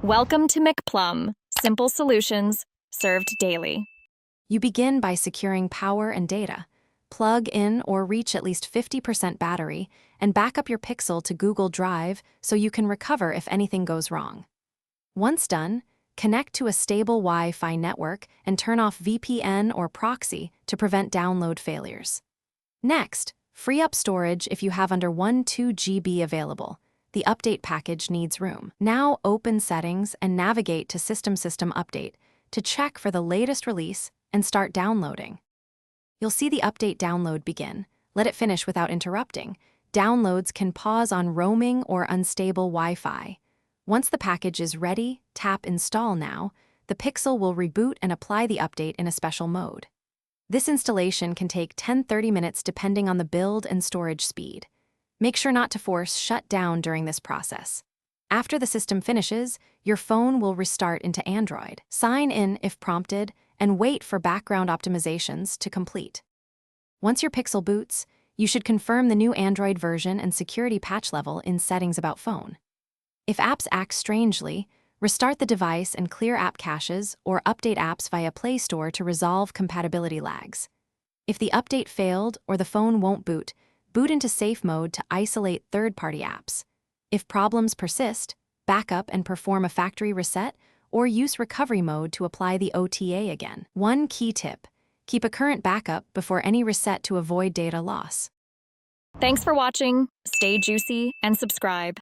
Welcome to McPlum, simple solutions served daily. You begin by securing power and data. Plug in or reach at least 50% battery and back up your Pixel to Google Drive so you can recover if anything goes wrong. Once done, connect to a stable Wi-Fi network and turn off VPN or proxy to prevent download failures. Next, free up storage if you have under 1-2 GB available. The update package needs room. Now open Settings and navigate to System Update to check for the latest release and start downloading. You'll see the update download begin. Let it finish without interrupting. Downloads can pause on roaming or unstable Wi-Fi. Once the package is ready, tap Install Now. The Pixel will reboot and apply the update in a special mode. This installation can take 10-30 minutes depending on the build and storage speed. Make sure not to force shut down during this process. After the system finishes, your phone will restart into Android. Sign in if prompted and wait for background optimizations to complete. Once your Pixel boots, you should confirm the new Android version and security patch level in Settings About Phone. If apps act strangely, restart the device and clear app caches or update apps via Play Store to resolve compatibility lags. If the update failed or the phone won't boot, boot into safe mode to isolate third-party apps. If problems persist, back up and perform a factory reset or use recovery mode to apply the OTA again. One key tip: keep a current backup before any reset to avoid data loss. Thanks for watching. Stay juicy and subscribe.